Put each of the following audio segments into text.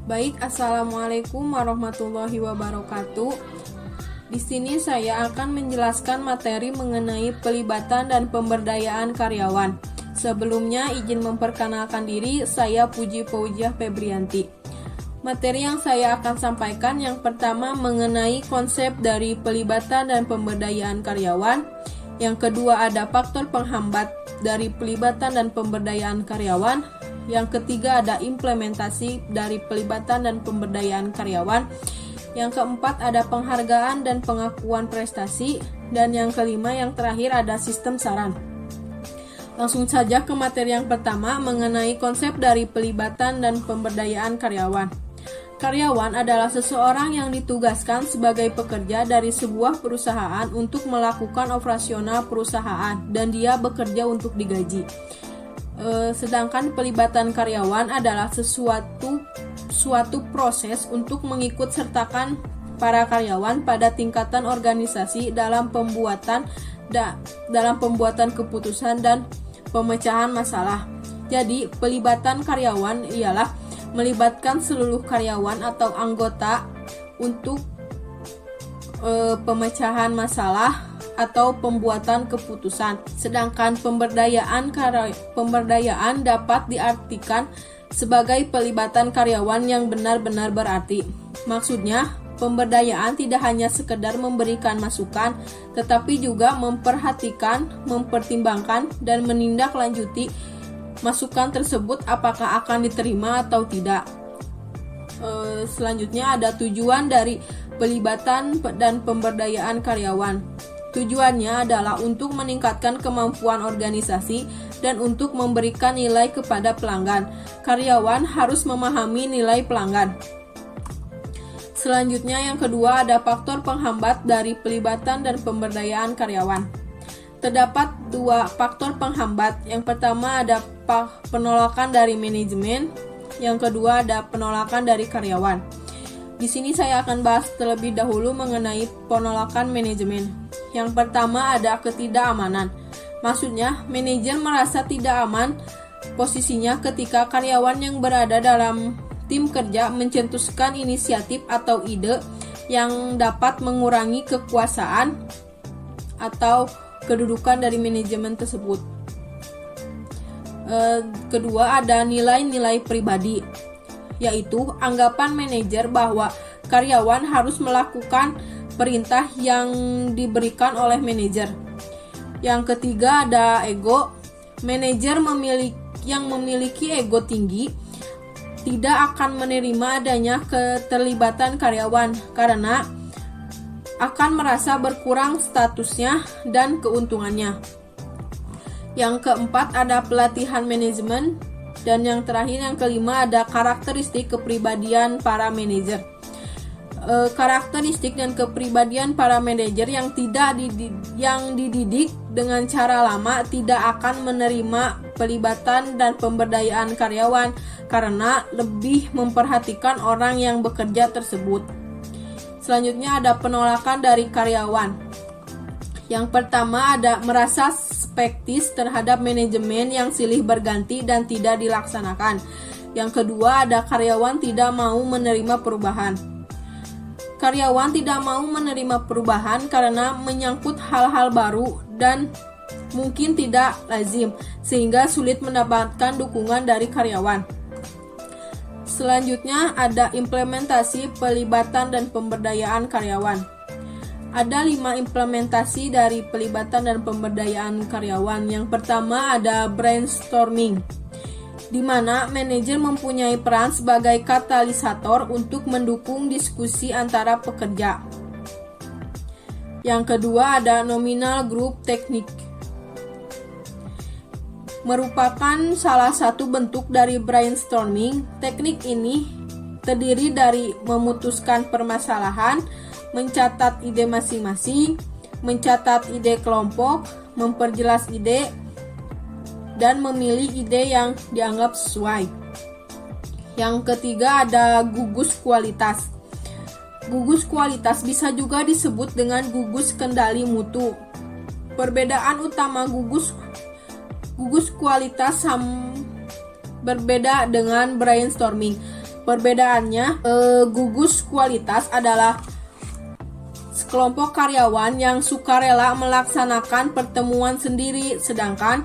Baik, Assalamualaikum warahmatullahi wabarakatuh. Di sini saya akan menjelaskan materi mengenai pelibatan dan pemberdayaan karyawan. Sebelumnya, izin memperkenalkan diri, saya Puji Fauziah Febrianti. Materi yang saya akan sampaikan yang pertama mengenai konsep dari pelibatan dan pemberdayaan karyawan. Yang kedua ada faktor penghambat dari pelibatan dan pemberdayaan karyawan. Yang ketiga ada implementasi dari pelibatan dan pemberdayaan karyawan. Yang keempat ada penghargaan dan pengakuan prestasi. Dan yang kelima yang terakhir ada sistem saran. Langsung saja ke materi yang pertama mengenai konsep dari pelibatan dan pemberdayaan karyawan. Karyawan adalah seseorang yang ditugaskan sebagai pekerja dari sebuah perusahaan untuk melakukan operasional perusahaan dan dia bekerja untuk digaji. Sedangkan pelibatan karyawan adalah suatu proses untuk mengikut sertakan para karyawan pada tingkatan organisasi dalam pembuatan keputusan dan pemecahan masalah. Jadi, pelibatan karyawan ialah melibatkan seluruh karyawan atau anggota untuk pemecahan masalah atau pembuatan keputusan. Sedangkan pemberdayaan dapat diartikan sebagai pelibatan karyawan yang benar-benar berarti. Maksudnya, pemberdayaan tidak hanya sekedar memberikan masukan, tetapi juga memperhatikan, mempertimbangkan, dan menindaklanjuti masukan tersebut apakah akan diterima atau tidak. Selanjutnya ada tujuan dari pelibatan dan pemberdayaan karyawan. Tujuannya adalah untuk meningkatkan kemampuan organisasi dan untuk memberikan nilai kepada pelanggan. Karyawan harus memahami nilai pelanggan. Selanjutnya yang kedua ada faktor penghambat dari pelibatan dan pemberdayaan karyawan. Terdapat dua faktor penghambat. Yang pertama ada penolakan dari manajemen, yang kedua ada penolakan dari karyawan. Di sini saya akan bahas terlebih dahulu mengenai penolakan manajemen. Yang pertama ada ketidakamanan. Maksudnya, manajer merasa tidak aman posisinya ketika karyawan yang berada dalam tim kerja mencetuskan inisiatif atau ide yang dapat mengurangi kekuasaan atau kedudukan dari manajemen tersebut. Kedua ada nilai-nilai pribadi, yaitu anggapan manajer bahwa karyawan harus melakukan perintah yang diberikan oleh manajer. Yang ketiga ada ego. Manajer yang memiliki ego tinggi tidak akan menerima adanya keterlibatan karyawan karena akan merasa berkurang statusnya dan keuntungannya. Yang keempat ada pelatihan manajemen. Dan yang terakhir yang kelima ada karakteristik kepribadian para manajer. Karakteristik dan kepribadian para manajer yang dididik dengan cara lama tidak akan menerima pelibatan dan pemberdayaan karyawan karena lebih memperhatikan orang yang bekerja tersebut. Selanjutnya ada penolakan dari karyawan. Yang pertama ada merasa skeptis terhadap manajemen yang silih berganti dan tidak dilaksanakan. Yang kedua ada karyawan tidak mau menerima perubahan. Karyawan tidak mau menerima perubahan karena menyangkut hal-hal baru dan mungkin tidak lazim, sehingga sulit mendapatkan dukungan dari karyawan. Selanjutnya ada implementasi pelibatan dan pemberdayaan karyawan. Ada 5 implementasi dari pelibatan dan pemberdayaan karyawan. Yang pertama ada brainstorming, di mana manajer mempunyai peran sebagai katalisator untuk mendukung diskusi antara pekerja. Yang kedua ada nominal group teknik, merupakan salah satu bentuk dari brainstorming. Teknik ini terdiri dari memutuskan permasalahan, mencatat ide masing-masing, mencatat ide kelompok, memperjelas ide, dan memilih ide yang dianggap sesuai. Yang ketiga ada gugus kualitas. Gugus kualitas bisa juga disebut dengan gugus kendali mutu. Perbedaan utama gugus kualitas berbeda dengan brainstorming. Perbedaannya, gugus kualitas adalah sekelompok karyawan yang sukarela melaksanakan pertemuan sendiri, sedangkan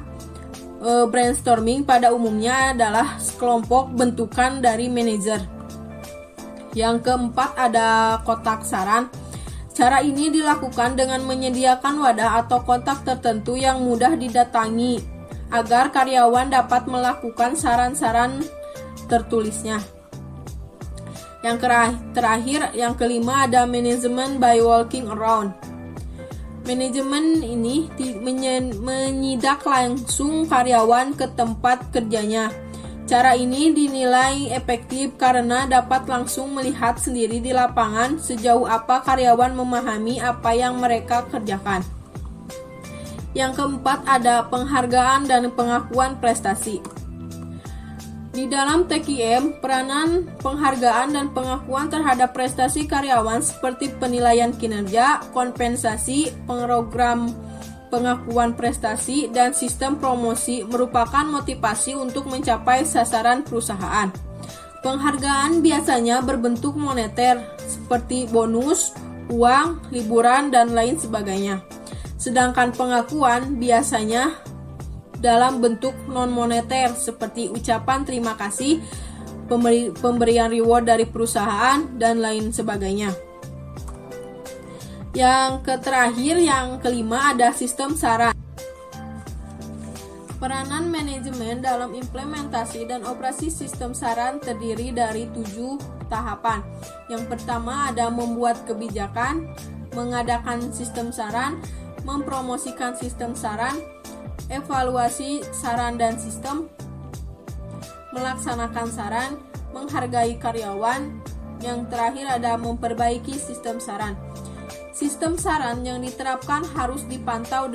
brainstorming pada umumnya adalah sekelompok bentukan dari manajer. Yang keempat ada kotak saran. Cara ini dilakukan dengan menyediakan wadah atau kotak tertentu yang mudah didatangi agar karyawan dapat melakukan saran-saran tertulisnya. Yang terakhir, yang kelima ada manajemen by walking around. Manajemen ini menyidak langsung karyawan ke tempat kerjanya. Cara ini dinilai efektif karena dapat langsung melihat sendiri di lapangan sejauh apa karyawan memahami apa yang mereka kerjakan. Yang keempat ada penghargaan dan pengakuan prestasi. Di dalam TQM, peranan penghargaan dan pengakuan terhadap prestasi karyawan seperti penilaian kinerja, kompensasi, program pengakuan prestasi, dan sistem promosi merupakan motivasi untuk mencapai sasaran perusahaan. Penghargaan biasanya berbentuk moneter seperti bonus, uang, liburan, dan lain sebagainya. Sedangkan pengakuan biasanya dalam bentuk non-moneter seperti ucapan terima kasih, pemberian reward dari perusahaan, dan lain sebagainya. Yang terakhir, yang kelima ada sistem saran. Peranan manajemen dalam implementasi dan operasi sistem saran terdiri dari 7 tahapan. Yang pertama ada membuat kebijakan, mengadakan sistem saran, mempromosikan sistem saran, evaluasi saran dan sistem, melaksanakan saran, menghargai karyawan. Yang terakhir ada memperbaiki sistem saran. Sistem saran yang diterapkan harus dipantau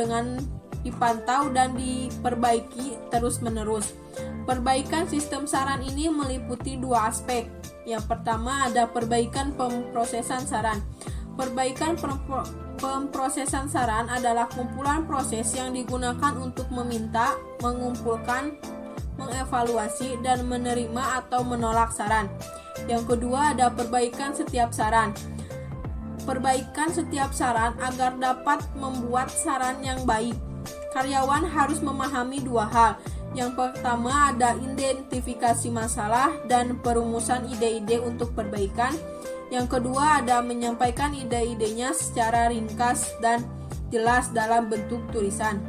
dan diperbaiki terus-menerus. Perbaikan sistem saran ini meliputi 2 aspek. Yang pertama ada perbaikan pemrosesan saran. Perbaikan pemrosesan saran adalah kumpulan proses yang digunakan untuk meminta, mengumpulkan, mengevaluasi, dan menerima atau menolak saran. Yang kedua ada perbaikan setiap saran. Perbaikan setiap saran agar dapat membuat saran yang baik. Karyawan harus memahami 2 hal. Yang pertama ada identifikasi masalah dan perumusan ide-ide untuk perbaikan. Yang kedua ada menyampaikan ide-idenya secara ringkas dan jelas dalam bentuk tulisan.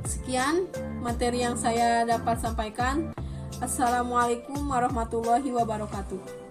Sekian materi yang saya dapat sampaikan. Assalamualaikum warahmatullahi wabarakatuh.